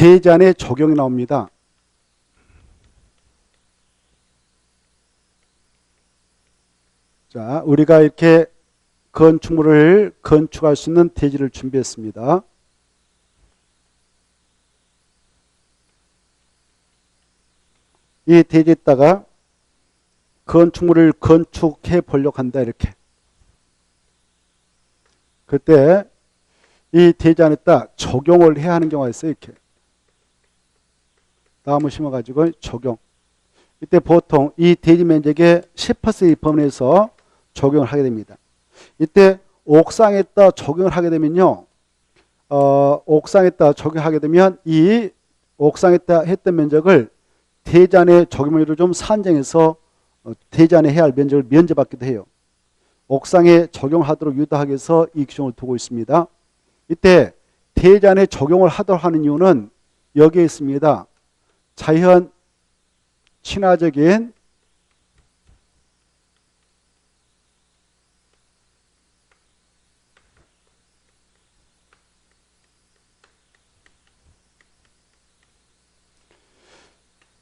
대지안에 적용이 나옵니다. 자, 우리가 이렇게 건축물을 건축할 수 있는 대지를 준비했습니다. 이 대지에다가 건축물을 건축해 보려고 한다, 이렇게. 그때 이 대지 안에다 적용을 해야 하는 경우가 있어요, 이렇게. 나무 심어가지고 적용. 이때 보통 이 대지 면적의 10% 범위에서 적용을 하게 됩니다. 이때 옥상에다 적용을 하게 되면요. 옥상에다 적용하게 되면 이 옥상에다 했던 면적을 대지 안에 적용률을 좀 산정해서 대지 안에 해야 할 면적을 면제받기도 해요. 옥상에 적용하도록 유도하기 위해서 이 규정을 두고 있습니다. 이때 대지 안에 적용을 하도록 하는 이유는 여기에 있습니다. 자연 친화적인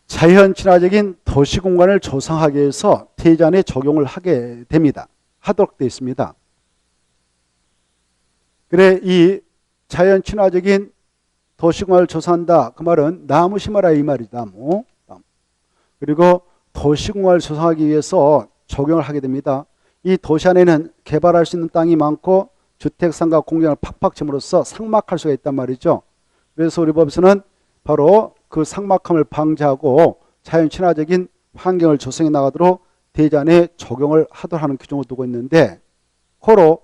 자연 친화적인 도시 공간을 조성하기 위해서 대지 안에 적용을 하게 됩니다. 하도록 되어 있습니다. 그래, 이 자연 친화적인 도시 공간을 조성한다. 그 말은 나무 심어라 이 말이다. 나무. 그리고 도시 공간을 조성하기 위해서 적용을 하게 됩니다. 이 도시 안에는 개발할 수 있는 땅이 많고 주택상가 공장을 팍팍 침으로써 삭막할 수가 있단 말이죠. 그래서 우리 법에서는 바로 그 삭막함을 방지하고 자연 친화적인 환경을 조성해 나가도록 대지 안에 적용을 하도록 하는 규정을 두고 있는데, 호로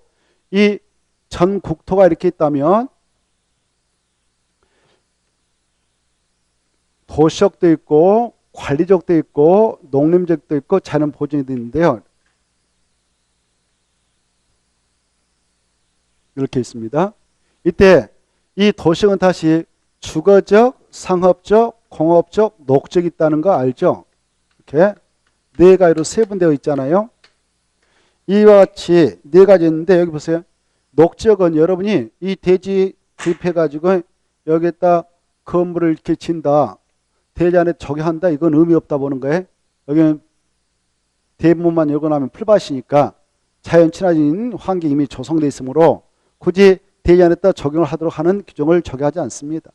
이 전 국토가 이렇게 있다면 도시적도 있고 관리적도 있고 농림적도 있고 자연 보존도 있는데요. 이렇게 있습니다. 이때 이 도시는 다시 주거적, 상업적, 공업적, 녹적이 있다는 거 알죠? 이렇게 네 가지로 세분되어 있잖아요. 이와 같이 네 가지 있는데 여기 보세요. 녹지역은 여러분이 이 대지 구입해가지고 여기에다 건물을 이렇게 진다. 대지 안에 적용한다. 이건 의미 없다 보는 거예요. 여기는 대부분만 열거나면 풀밭이니까 자연 친화적인 환경이 이미 조성되어 있으므로 굳이 대지 안에다 적용을 하도록 하는 규정을 적용하지 않습니다.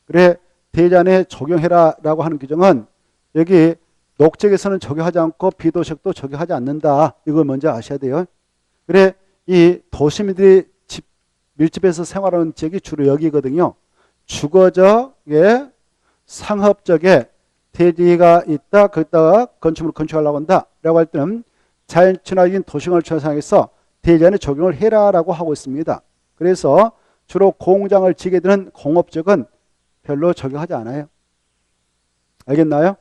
그래, 대지 안에 적용해라 라고 하는 규정은 여기 녹지역에서는 적용하지 않고 비도시역도 적용하지 않는다. 이걸 먼저 아셔야 돼요. 그래, 이 도시민들이 밀집해서 생활하는 지역이 주로 여기거든요. 주거적에 상업적에 대지가 있다. 거기다가 건축물을 건축하려고 한다. 라고 할 때는 자연 친화적인 도시공간을 조성해서 대지 안에 적용을 해라 라고 하고 있습니다. 그래서 주로 공장을 지게 되는 공업적은 별로 적용하지 않아요. 알겠나요?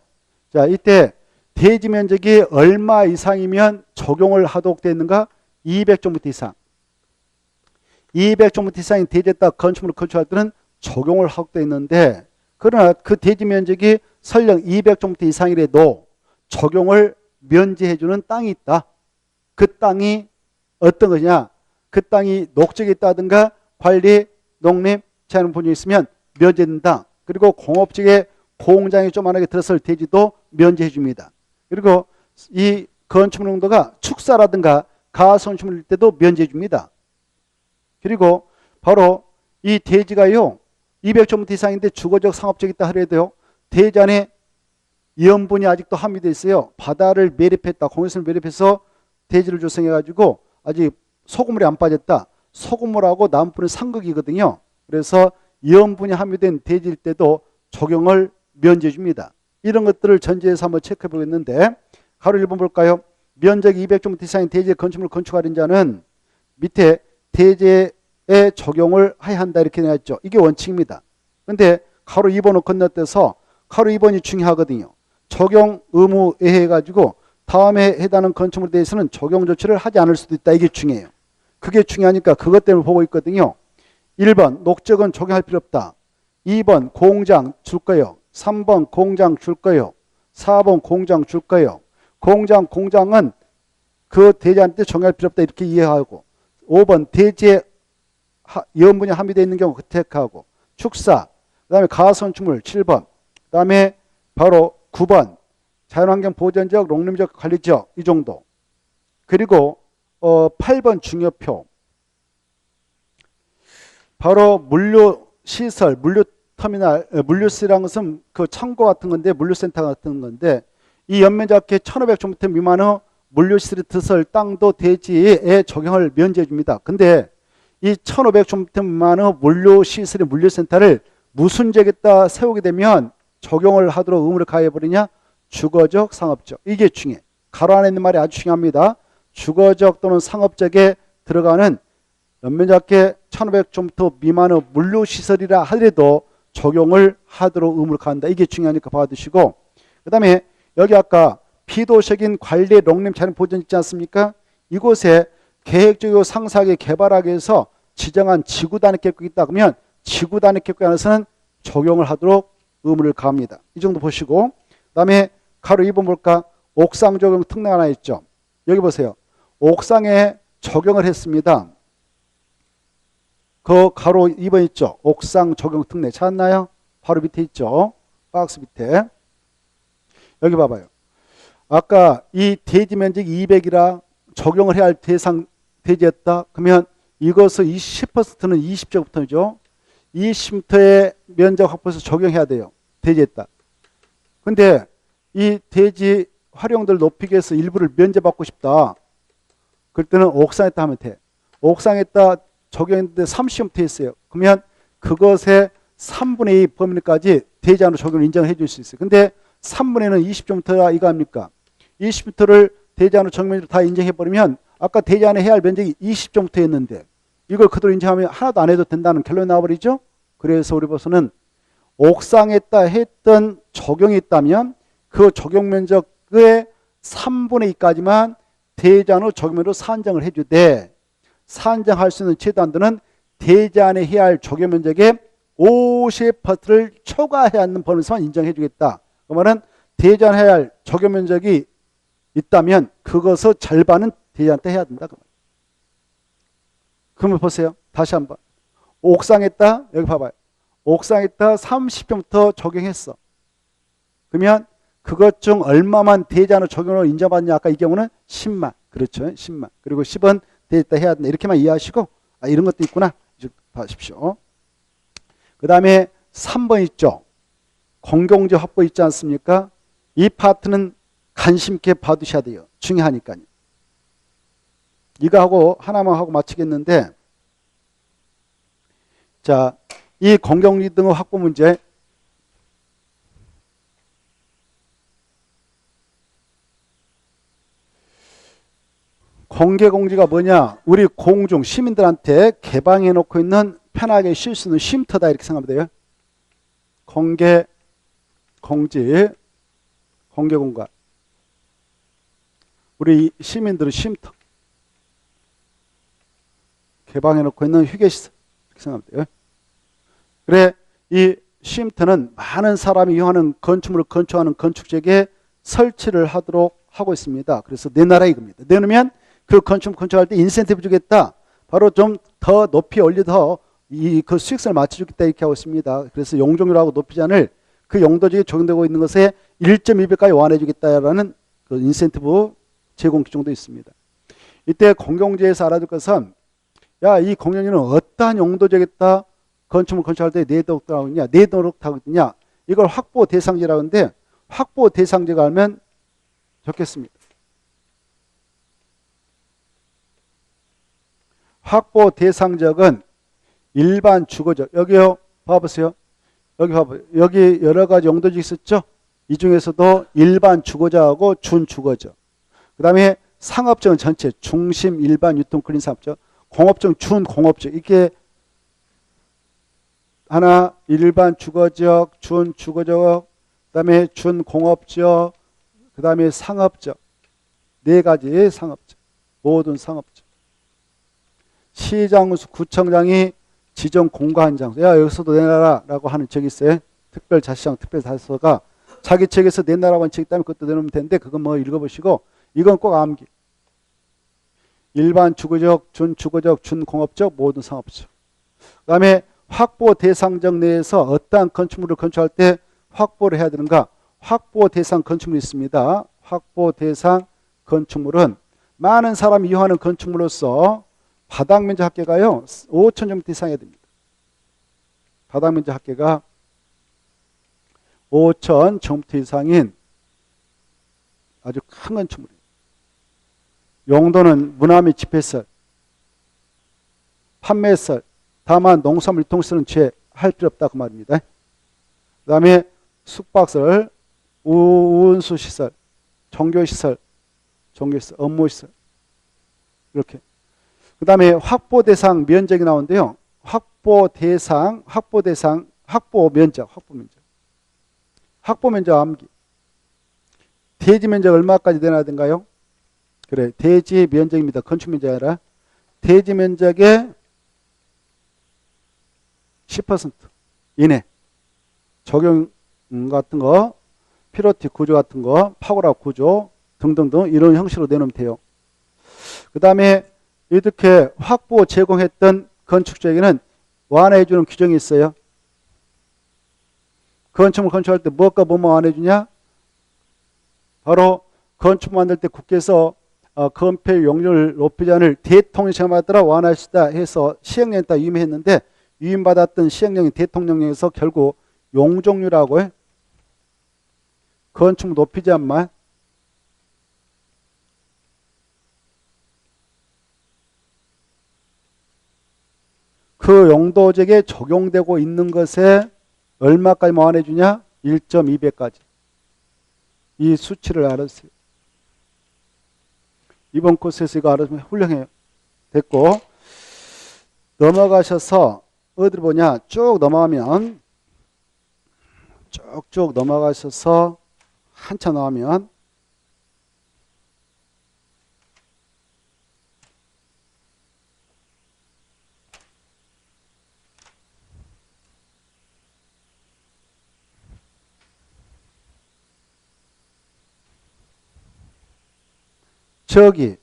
자, 이때 대지 면적이 얼마 이상이면 적용을 하도록 되어 있는가? 200제곱미터 이상. 200제곱미터 이상인 대지에다 건축물을 건축할 때는 적용을 하도록 되어 있는데, 그러나 그 대지 면적이 설령 200제곱미터 이상이라도 적용을 면제해주는 땅이 있다. 그 땅이 어떤 거냐? 그 땅이 녹지역에 있다든가 관리, 농림, 자연 보존이 있으면 면제된다. 그리고 공업지역에 공장이 조그만하게 들어설 대지도 면제해 줍니다. 그리고 이 건축물 농도가 축사라든가 가선축물일 때도 면제해 줍니다. 그리고 바로 이 대지가요 200제곱미터 이상인데 주거적 상업적 있다 하더라도요 대지 안에 염분이 아직도 함유되어 있어요. 바다를 매립했다. 공해선을 매립해서 대지를 조성해 가지고 아직 소금물이 안 빠졌다. 소금물하고 나무분은 상극이거든요. 그래서 염분이 함유된 대지일 때도 적용을 면제해 줍니다. 이런 것들을 전제해서 한번 체크해 보겠는데, 가로 1번 볼까요? 면적 200제곱미터 이상인 대지의 건축물을 건축하는 자는 밑에 대지에 적용을 해야 한다 이렇게 되어 있죠. 이게 원칙입니다. 그런데 가로 2번을 건너뛰어서 가로 2번이 중요하거든요. 적용 의무에 해가지고 다음에 해당하는 건축물에 대해서는 적용 조치를 하지 않을 수도 있다. 이게 중요해요. 그게 중요하니까 그것 때문에 보고 있거든요. 1번 녹적은 적용할 필요 없다. 2번 공장 줄 거예요. 3번 공장 줄 거예요. 4번 공장 줄 거예요. 공장은 그 대지한테 적용할 필요 없다 이렇게 이해하고, 5번 대지에 염분이 함유되어 있는 경우 체크하고, 축사 그 다음에 가선축물 7번. 그 다음에 바로 9번. 자연환경 보전지역, 농림지역 관리지역 이 정도. 그리고 8번 중요표. 바로 물류시설, 물류터미널, 물류시라는 것은 그 창고 같은 건데, 물류센터 같은 건데, 이 연면적계 1500제곱미터 미만의 물류시설이 들어설 땅도 대지에 적용을 면제해 줍니다. 근데 이 1500제곱미터 미만의 물류시설의 물류센터를 무슨 지역에다 세우게 되면 적용을 하도록 의무를 가해버리냐? 주거적, 상업적. 이게 중요해. 가로 안에 있는 말이 아주 중요합니다. 주거적 또는 상업적에 들어가는 연면적계 1500제곱미터 미만의 물류시설이라 하더라도 적용을 하도록 의무를 가한다. 이게 중요하니까 봐두시고, 그 다음에 여기 아까 피도적인 관리 농림 자연 보전 있지 않습니까? 이곳에 계획적이고 상세하게 개발하기 위해서 지정한 지구단위 계획이 있다 그러면 지구단위 계획 안에서는 적용을 하도록 의무를 가합니다. 이 정도 보시고, 그 다음에 가로 2번 볼까? 옥상 적용 특례 하나 있죠. 여기 보세요. 옥상에 적용을 했습니다. 그 가로 2번 있죠. 옥상 적용 특례 찾았나요? 바로 밑에 있죠. 박스 밑에. 여기 봐봐요. 아까 이 대지 면적 200이라 적용을 해야 할 대상 대지였다. 그러면 이것의 10%는 20제곱미터죠. 20m의 면적 확보해서 적용해야 돼요. 대지했다. 근데 이 대지 활용도를 높이기 위해서 일부를 면제받고 싶다. 그럴 때는 옥상에다 하면 돼. 옥상에다 적용했는데 30제곱미터 있어요. 그러면 그것의 3분의 2 범위까지 대지안으로 적용을 인정해 줄 수 있어요. 근데 3분의 1은 20제곱미터가 이거 아닙니까? 20m를 대지안으로 적용면적으로 다 인정해버리면 아까 대지안에 해야 할 면적이 20제곱미터였는데 이걸 그대로 인정하면 하나도 안 해도 된다는 결론이 나와버리죠. 그래서 우리 보서는 옥상에다 했던 적용이 있다면 그 적용 면적의 3분의 2까지만 대지안으로 적용면으로 산정을 해주되 산정할 수 있는 최대한도는 대지안에 해야 할 적용 면적의 50%를 초과해야 하는 범위에서만 인정해 주겠다. 그 말은 대지안에 해야 할 적용 면적이 있다면 그것의 절반은 대지안 때 해야 된다. 그러면 보세요. 다시 한번. 옥상에다 여기 봐봐요. 옥상에다 30평부터 적용했어. 그러면 그것 중 얼마만 대지안으로 적용으로 인정받냐? 아까 이 경우는 10만. 그렇죠. 10만. 그리고 10은 대지다 해야 된다. 이렇게만 이해하시고 이런 것도 있구나. 이제 봐십시오. 그 다음에 3번 있죠. 공공재 확보 있지 않습니까? 이 파트는 관심 있게 봐두셔야 돼요. 중요하니까요. 이거 하고 하나만 하고 마치겠는데, 자, 이 공공재 등의 확보 문제. 공개공지가 뭐냐? 우리 공중 시민들한테 개방해 놓고 있는 편하게 쉴 수 있는 쉼터다 이렇게 생각하면 돼요. 공개 공지 공개 공간. 우리 시민들의 쉼터. 개방해 놓고 있는 휴게시설 이렇게 생각하면 돼요. 그래 이 쉼터는 많은 사람이 이용하는 건축물을 건축하는 건축지역에 설치를 하도록 하고 있습니다. 그래서 내놔라 이겁니다. 내놓으면 그 건축물 건축할 때 인센티브 주겠다. 바로 좀 더 높이 올려서 그 수익성을 맞춰주겠다 이렇게 하고 있습니다. 그래서 용적률하고 높이지 않을 그 용도지에 적용되고 있는 것에 1.2배까지 완화해주겠다라는 그 인센티브 제공 규정도 있습니다. 이때 공공재에서 알아둘 것은 야, 이 공공재는 어떠한 용도지에다 건축물 건축할 때 내도록 하느냐, 내도록 하느냐 이걸 확보 대상지라고 하는데 확보 대상지가 하면 좋겠습니다. 확보 대상지역은 일반 주거지역. 여기요. 봐보세요. 여기 봐봐요. 여기 여러 가지 용도지 있었죠? 이 중에서도 일반 주거지역하고 준주거지역. 그 다음에 상업지역은 전체 중심, 일반, 유통, 클린 상업지역. 공업지역은 준공업지역. 이게 하나, 일반 주거지역, 준주거지역, 그 다음에 준공업지역, 그 다음에 상업지역. 네 가지의 상업지역. 모든 상업지역. 시장, 구청장이 지정 공간 장소. 야, 여기서도 내놔라 라고 하는 지역이 있어요. 특별자치장, 특별자치소가 자기 지역에서 내놔라고 하는 지역이 있다면 그것도 내놓으면 되는데 그건 뭐 읽어보시고 이건 꼭 암기. 일반 주거지역, 준주거지역, 준공업지역, 모든 상업지역. 그 다음에 확보 대상적 내에서 어떠한 건축물을 건축할 때 확보를 해야 되는가? 확보 대상 건축물이 있습니다. 확보 대상 건축물은 많은 사람이 이용하는 건축물로서 바닥 면적 합계가요 5,000제곱미터 이상해야 됩니다. 바닥 면적 합계가 5,000제곱미터 이상인 아주 큰 건축물이에요. 용도는 문화 및 집회시설, 판매시설, 다만 농산물 유통시설은 제할 필요 없다 그 말입니다. 그 다음에 숙박시설, 운수시설, 종교시설, 업무시설 이렇게. 그 다음에 확보 대상 면적이 나오는데요. 확보 면적 암기. 대지 면적 얼마까지 되나 된가요? 그래, 대지 면적입니다. 건축 면적이 아니라 대지 면적의 10% 이내. 적용 같은 거, 피로티 구조 같은 거, 파고라 구조 등등등 이런 형식으로 내놓으면 돼요. 그 다음에 이렇게 확보 제공했던 건축주에게는 완화해주는 규정이 있어요. 건축물 건축할 때 무엇과 뭐뭐 완화해주냐? 바로 건축 만들 때 국회에서 건폐 용적을 높이지 않을 대통령이 시행하더라 완화할 수 있다 해서 시행령에 따라 위임했는데 위임받았던 시행령이 대통령령에서 결국 용적률이라고 해. 건축물 높이지 않만 그 용도적에 적용되고 있는 것에 얼마까지 완화해주냐? 1.2배까지. 이 수치를 알았어요. 이번 코스에서 이거 알아주면 훌륭해요. 됐고 넘어가셔서 어디를 보냐? 쭉 넘어가면 쭉쭉 넘어가셔서 한참 나오면 저기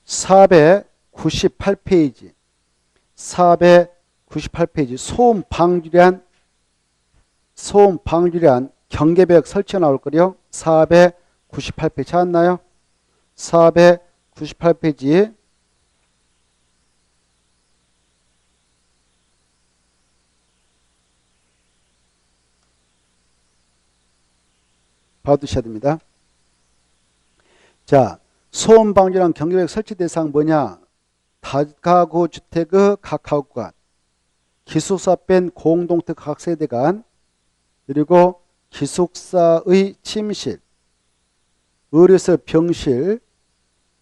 498페이지 498페이지 소음 방지란 경계벽 설치가 나올 거요. 498페이지 찾았나요? 498페이지 봐두셔야 됩니다. 자, 소음 방지란 경계벽 설치 대상 뭐냐? 다가구 주택의 각 가구간, 기숙사 뺀 공동택 각 세대 간, 그리고 기숙사의 침실, 의료시설 병실,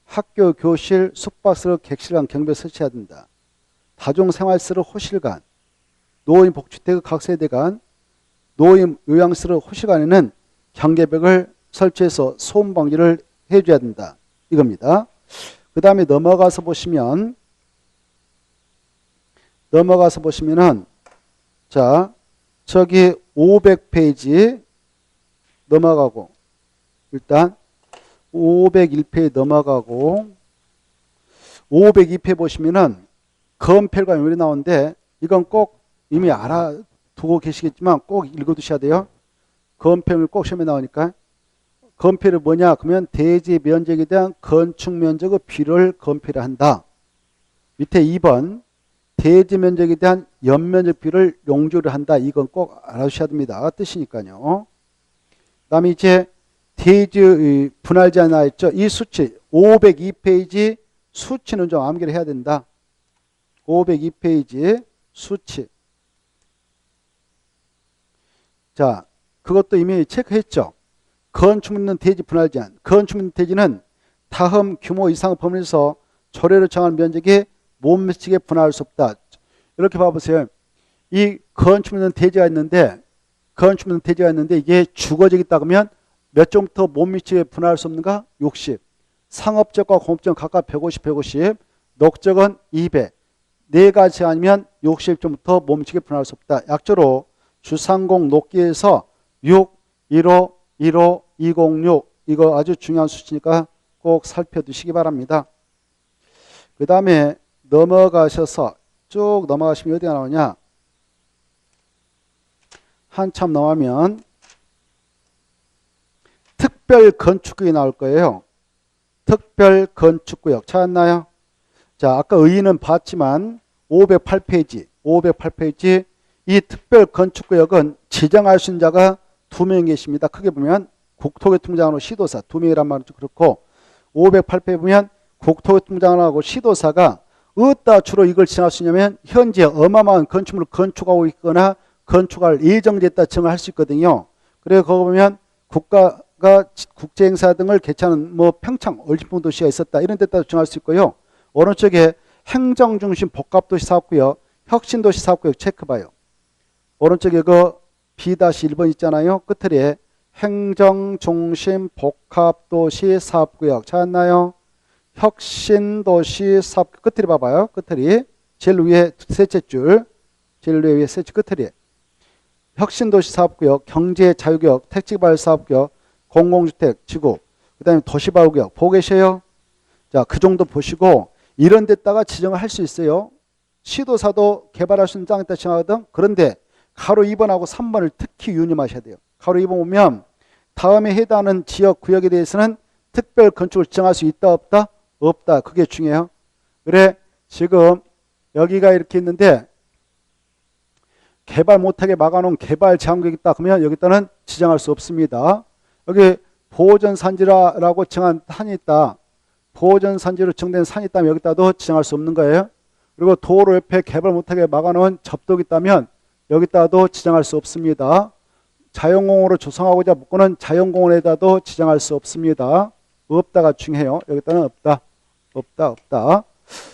학교 교실, 숙박시설 객실 간 경계벽 설치해야 된다. 다중생활시설 호실간, 노인 복지주택의 각 세대 간, 노인 요양시설 호실간에는 경계벽을 설치해서 소음 방지를 해줘야 된다. 이겁니다. 그 다음에 넘어가서 보시면은 자 저기 500페이지 넘어가고 일단 501페이지 넘어가고 502페이지 보시면은 건폐율과 요율이 나오는데 이건 꼭 이미 알아두고 계시겠지만 꼭 읽어두셔야 돼요. 건폐율 꼭 시험에 나오니까. 건폐율이 뭐냐? 그러면 대지 면적에 대한 건축 면적의 비율을 건폐를 한다. 밑에 2번 대지 면적에 대한 연면적 비율을 용조를 한다. 이건 꼭 알아주셔야 됩니다. 뜻이니까요. 그 다음에 이제 대지 분할 제한 나왔죠. 이 수치 502페이지 수치는 좀 암기를 해야 된다. 502페이지 수치. 자, 그것도 이미 체크했죠. 건축물 있는 대지 분할 제한. 건축물 있는 대지는 다음 규모 이상 범위에서 조례로 정한 면적에 못 미치게 분할할 수 없다. 이렇게 봐보세요. 이 건축물 있는 대지가 있는데 이게 주거지가 있다 그러면 몇 점부터 못 미치게 분할할 수 없는가? 60. 상업적과 공업적 각각 150, 150. 녹적은 200. 네 가지 아니면 60점부터 못 미치게 분할할 수 없다. 약조로 주상공 녹기에서 6, 15, 15, 206 이거 아주 중요한 수치니까 꼭 살펴두시기 바랍니다. 그 다음에 넘어가셔서 쭉 넘어가시면 어디가 나오냐? 한참 넘으면 특별 건축구역이 나올 거예요. 특별 건축구역 찾았나요? 자, 아까 의의는 봤지만 508페이지 이 특별 건축구역은 지정할 수 있는 자가 2명 계십니다. 크게 보면 국토교통부장하고 시도사 2명이란 말이죠. 그렇고 508페이지 보면 국토교통부장하고 시도사가 어디다 주로 이걸 지정할 수 있냐면 현재 어마어마한 건축물을 건축하고 있거나 건축할 예정됐다 정할 수 있거든요. 그래서 거기 보면 국가가 국제행사 등을 개최하는 뭐 평창 올림픽도시가 있었다 이런 데다 정할 수 있고요. 오른쪽에 행정중심 복합도시 사업구역, 혁신도시 사업구역 체크봐요. 오른쪽에 그 B-1번 있잖아요. 끝에 행정중심 복합도시 사업구역 찾았나요? 혁신도시 사업 끝에 봐봐요. 끝에 제일 위에 셋째 줄, 제일 위에 셋째 끝에 혁신도시 사업구역, 경제자유구역, 택지개발 사업구역, 공공주택, 지구, 그 다음에 도시바우구역 보고 계세요? 자, 그 정도 보시고 이런 데다가 지정을 할 수 있어요. 시도사도 개발할 수 있는 땅에다 지정하거든. 그런데 가로 2번하고 3번을 특히 유념하셔야 돼요. 가로 2번 보면 다음에 해당하는 지역 구역에 대해서는 특별 건축을 지정할 수 있다 없다? 없다. 그게 중요해요. 그래 지금 여기가 이렇게 있는데 개발 못하게 막아놓은 개발 제한구역이 있다. 그러면 여기다는 지정할 수 없습니다. 여기 보호전산지라고 정한 산이 있다. 보호전산지로 정된 산이 있다면 여기다도 지정할 수 없는 거예요. 그리고 도로 옆에 개발 못하게 막아놓은 접독이 있다면 여기다도 지정할 수 없습니다. 자연공원으로 조성하고자 묶고는 자연공원에다도 지정할 수 없습니다. 없다가 중요해요. 여기다는 없다. 없다.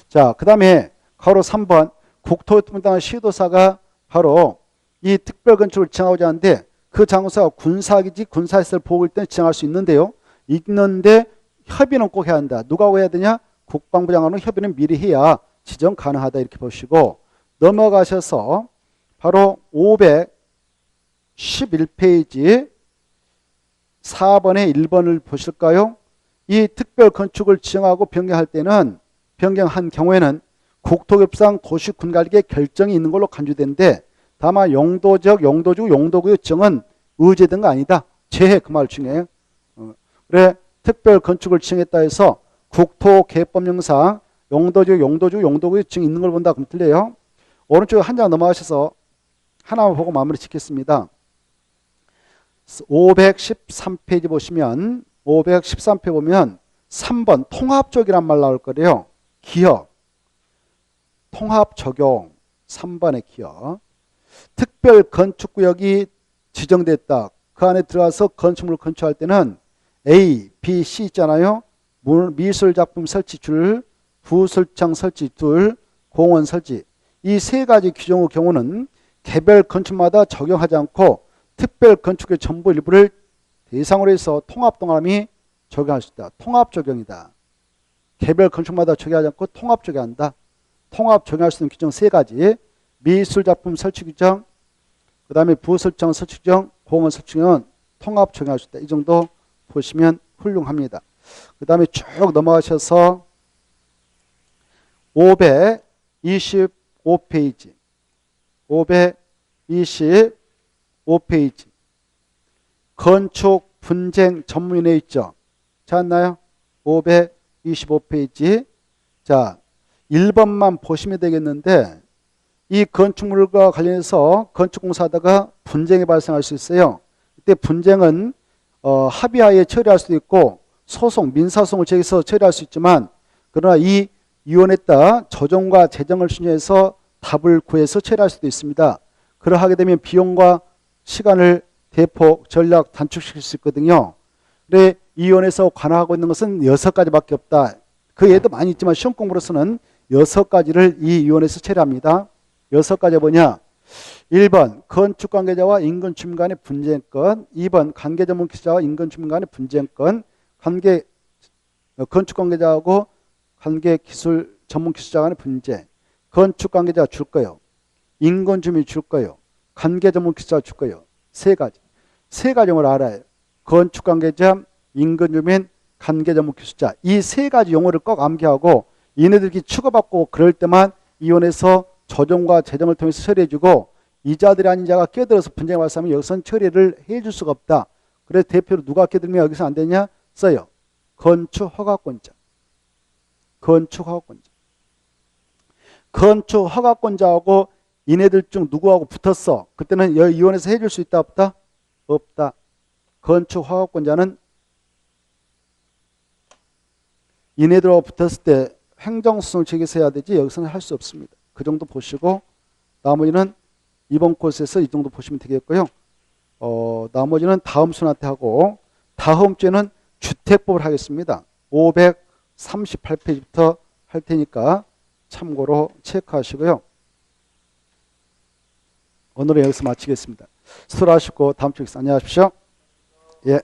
자, 그 다음에 가로 3번 국토교통부 시도사가 바로 이 특별건축을 지정하고자 하는데 그 장소가 군사기지, 군사시설 보호일 때 지정할 수 있는데요. 있는데 협의는 꼭 해야 한다. 누가 해야 되냐? 국방부 장관은 협의는 미리 해야 지정 가능하다 이렇게 보시고 넘어가셔서 바로 511페이지 4번에 1번을 보실까요? 이 특별건축을 지정하고 변경할 때는 변경한 경우에는 국토교섭상 도시군관리계 결정이 있는 걸로 간주되는데 다만 용도적, 용도구역 지정은 의제된 거 아니다. 제해 그 말 중에. 그래 특별건축을 지정했다 해서 국토개법령상 용도구역 지정이 있는 걸 본다. 그럼 틀려요. 오른쪽에 한 장 넘어가셔서 하나만 보고 마무리 짓겠습니다. 513페이지 보시면 513페이지 보면 3번 통합적이란 말 나올 거래요. 기업 통합 적용 3번의 기업 특별 건축구역이 지정됐다. 그 안에 들어가서 건축물을 건축할 때는 A, B, C 있잖아요. 미술작품 설치 줄, 부술청 설치 둘, 공원 설치 이 세 가지 규정의 경우는 개별 건축마다 적용하지 않고 특별 건축의 전부 일부를 대상으로 해서 통합동감이 적용할 수 있다. 통합 적용이다. 개별 건축마다 적용하지 않고 통합 적용한다. 통합 적용할 수 있는 규정 세 가지. 미술작품 설치 규정, 그 다음에 부설정 설치 규정, 공원 설치 규정은 통합 적용할 수 있다. 이 정도 보시면 훌륭합니다. 그 다음에 쭉 넘어가셔서 525페이지 525페이지 건축 분쟁 전문위원회 있죠. 찾았나요? 525페이지 자 1번만 보시면 되겠는데 이 건축물과 관련해서 건축공사하다가 분쟁이 발생할 수 있어요. 이때 분쟁은 합의하에 처리할 수도 있고 소송, 민사소송을 제기해서 처리할 수 있지만 그러나 이 위원회에 따라 조정과 재정을 순위해서 답을 구해서 처리할 수도 있습니다. 그러하게 되면 비용과 시간을 대폭 전략 단축시킬 수 있거든요. 그래 이 위원회에서 관할하고 있는 것은 6가지밖에 없다. 그 외에도 많이 있지만 시험 공부로서는 6가지를 이 위원회에서 처리합니다. 6가지 뭐냐? 1번 건축관계자와 인건주민 간의 분쟁권, 2번 관계전문기술자와 인건주민 간의 분쟁권, 건축관계자하고 관계기술 전문기술자 간의 분쟁, 건축관계자가 줄 거예요. 인건주민이 줄 거예요. 관계전문기술자가 줄 거예요. 세 가지 용어를 알아요. 건축관계자, 인건주민, 관계전문기술자 이 세 가지 용어를 꼭 암기하고 얘네들이 추가받고 그럴 때만 이원에서 조정과 재정을 통해서 처리해주고 이자들이 아닌 자가 끼어들어서 분쟁이 발생하면 여기서는 처리를 해줄 수가 없다. 그래서 대표로 누가 끼어들면 여기서 안 되냐? 써요. 건축허가권자. 건축허가권자. 건축허가권자하고 이네들 중 누구하고 붙었어? 그때는 이원에서 해줄 수 있다 없다? 없다. 건축허가권자는 이네들하고 붙었을 때 행정소송 측에서 해야 되지 여기서는 할 수 없습니다. 그 정도 보시고 나머지는 이번 코스에서 이 정도 보시면 되겠고요. 나머지는 다음 순한테 하고 다음 주에는 주택법을 하겠습니다. 538페이지부터 할 테니까 참고로 체크하시고요. 오늘은 여기서 마치겠습니다. 수고하시고 다음 주에 안녕하십시오. 예.